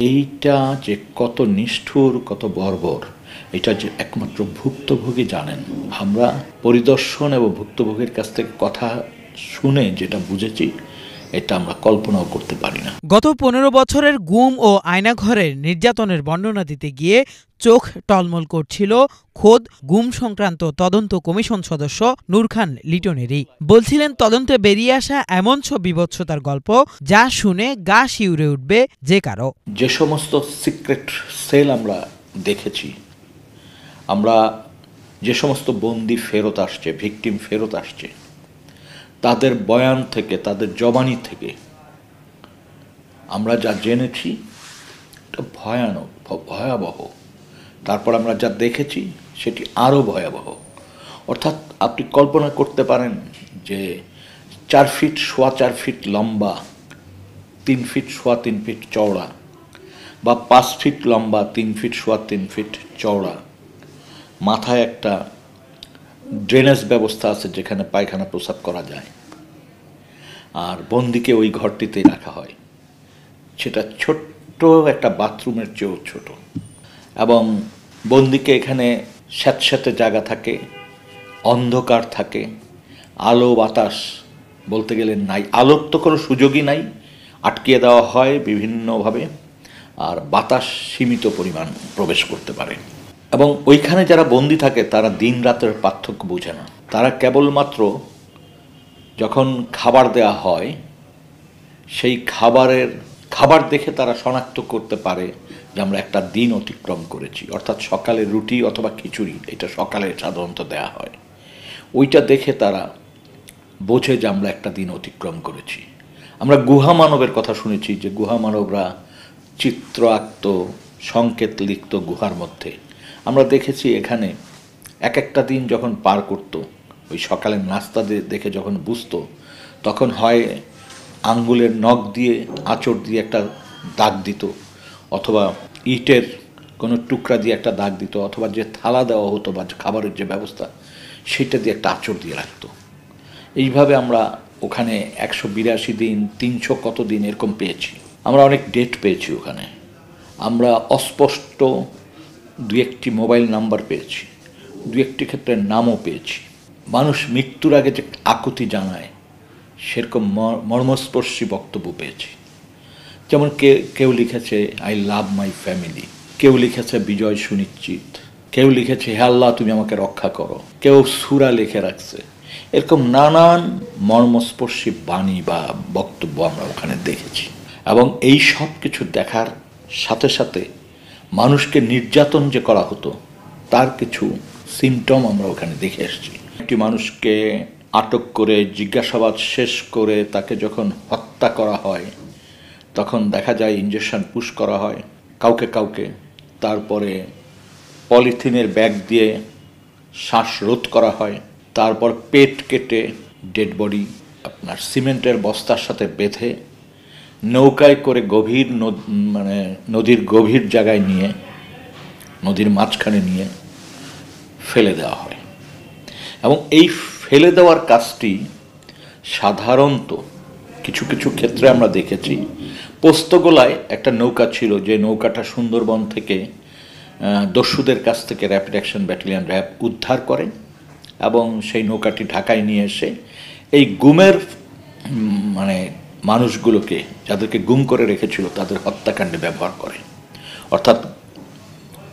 এইটা যে কত নিষ্ঠুর, কত বর্বর, এটা যে একমাত্র ভুক্তভোগী জানেন। আমরা পরিদর্শন এবং ভুক্তভোগীর কাছ থেকে কথা শুনে যেটা বুঝেছি, এটা আমরা কল্পনাও করতে পারি না। গত ১৫ বছরের গুম ও আয়নাঘরের নির্যাতনের বর্ণনা দিতে গিয়ে চোখ টলমল করছিল খোদ গুম সংক্রান্ত তদন্ত কমিশন সদস্য নূর খান লিটনেরই। বলছিলেন, তদন্তে বেরিয়ে আসা এমন সব বিভৎসতার গল্প যা শুনে গা শিউরে উঠবে যে কারো। যে সমস্ত সিক্রেট সেল আমরা দেখেছি, আমরা যে সমস্ত বন্দি ফেরত আসছে, ভিকটিম ফেরত আসছে, তাদের বয়ান থেকে, তাদের জবানি থেকে আমরা যা জেনেছি এটা ভয়ানক, ভয়াবহ। তারপর আমরা যা দেখেছি সেটি আরও ভয়াবহ। অর্থাৎ আপনি কল্পনা করতে পারেন যে 4 ফিট সোয়া 4 ফিট লম্বা, 3 ফিট সোয়া 3 ফিট চওড়া, বা 5 ফিট লম্বা, 3 ফিট সোয়া 3 ফিট চওড়া, মাথায় একটা ড্রেনেজ ব্যবস্থা আছে যেখানে পায়খানা প্রস্রাব করা যায়, আর বন্দিকে ওই ঘরটিতে রাখা হয়। সেটা ছোট্ট একটা বাথরুমের চেয়েও ছোট, এবং বন্দিকে এখানে স্যাঁতস্যাঁতে জায়গা থাকে, অন্ধকার থাকে, আলো বাতাস বলতে গেলে নাই, আলোর তো কোনো সুযোগই নাই, আটকিয়ে দেওয়া হয় বিভিন্নভাবে, আর বাতাস সীমিত পরিমাণ প্রবেশ করতে পারে। এবং ওইখানে যারা বন্দি থাকে তারা দিন রাতের পার্থক্য বোঝে না। তারা কেবলমাত্র যখন খাবার দেয়া হয়, সেই খাবার দেখে তারা শনাক্ত করতে পারে যে আমরা একটা দিন অতিক্রম করেছি। অর্থাৎ সকালে রুটি অথবা খিচুড়ি, এটা সকালে সাধারণত দেয়া হয়, ওইটা দেখে তারা বোঝে যে আমরা একটা দিন অতিক্রম করেছি। আমরা গুহা মানবের কথা শুনেছি যে গুহা মানবরা চিত্র আঁকত, সংকেত লিখত গুহার মধ্যে। আমরা দেখেছি এখানে এক একটা দিন যখন পার করত, ওই সকালের নাস্তা দেখে যখন বুঝতো, তখন হয় আঙ্গুলের নখ দিয়ে, আঁচড় দিয়ে একটা দাগ দিত, অথবা ইটের কোনো টুকরা দিয়ে একটা দাগ দিত, অথবা যে থালা দেওয়া হতো বা খাবারের যে ব্যবস্থা সেটা দিয়ে একটা আঁচড় দিয়ে রাখতো। এইভাবে আমরা ওখানে 182 দিন, 300 কত দিন এরকম পেয়েছি। আমরা অনেক ডেট পেয়েছি ওখানে। আমরা অস্পষ্ট 2-1টি মোবাইল নাম্বার পেয়েছি, 2-1টি ক্ষেত্রে নামও পেয়েছি। মানুষ মৃত্যুর আগে যে আকুতি জানায় সেরকম মর্মস্পর্শী বক্তব্য পেয়েছি। যেমন কেউ লিখেছে আই লাভ মাই ফ্যামিলি, কেউ লিখেছে বিজয় সুনিশ্চিত, কেউ লিখেছে হে আল্লাহ তুমি আমাকে রক্ষা করো, কেউ সূরা লিখে রাখছে। এরকম নানান মর্মস্পর্শী বাণী বা বক্তব্য আমরা ওখানে দেখেছি। এবং এই সব কিছু দেখার সাথে সাথে মানুষকে নির্যাতন যে করা হতো তার কিছু সিমটম আমরা ওখানে দেখে এসেছি। একটি মানুষকে আটক করে জিজ্ঞাসাবাদ শেষ করে তাকে যখন হত্যা করা হয়, তখন দেখা যায় ইঞ্জেকশন পুশ করা হয় কাউকে কাউকে, তারপরে পলিথিনের ব্যাগ দিয়ে শ্বাসরোধ করা হয়, তারপর পেট কেটে ডেড বডি আপনার সিমেন্টের বস্তার সাথে বেঁধে নৌকায় করে নদীর গভীর জায়গায় নিয়ে, নদীর মাঝখানে নিয়ে ফেলে দেওয়া হয়। এবং এই ফেলে দেওয়ার কাজটি সাধারণত কিছু কিছু ক্ষেত্রে আমরা দেখেছি। পোস্তগোলায় একটা নৌকা ছিল, যে নৌকাটা সুন্দরবন থেকে দস্যুদের কাছ থেকে র্যাপিড অ্যাকশন ব্যাটালিয়ন র্যাব উদ্ধার করে, এবং সেই নৌকাটি ঢাকায় নিয়ে এসে এই গুমের মানুষগুলোকে, যাদেরকে গুম করে রেখেছিল, তাদের হত্যাকাণ্ডে ব্যবহার করে। অর্থাৎ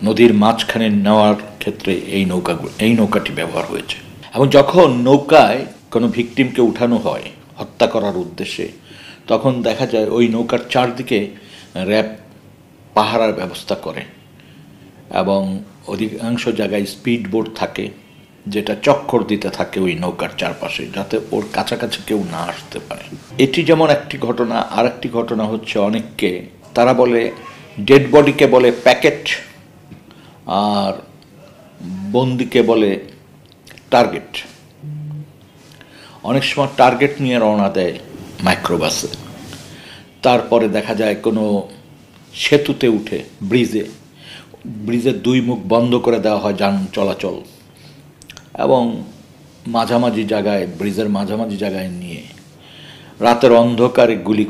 নদীর মাঝখানে নেওয়ার ক্ষেত্রে এই নৌকাটি ব্যবহার হয়েছে। এবং যখন নৌকায় কোনো ভিকটিমকে উঠানো হয় হত্যা করার উদ্দেশ্যে, তখন দেখা যায় ওই নৌকার চারদিকে র্যাব পাহারার ব্যবস্থা করে, এবং অধিকাংশ জায়গায় স্পিড বোট থাকে যেটা চক্কর দিতে থাকে ওই নৌকার চারপাশে, যাতে ওর কাছাকাছি কেউ না আসতে পারে। এটি যেমন একটি ঘটনা। আর একটি ঘটনা হচ্ছে, অনেককে তারা বলে ডেড বডিকে বলে প্যাকেট, আর বন্দিকে বলে টার্গেট। অনেক সময় টার্গেট নিয়ে রওনা দেয় মাইক্রোবাসে, তারপরে দেখা যায় কোনো সেতুতে উঠে, ব্রিজের 2 মুখ বন্ধ করে দেওয়া হয় যান চলাচল, এবং মাঝামাঝি জায়গায়, ব্রিজের মাঝামাঝি জায়গায় নিয়ে রাতের অন্ধকারে গুলি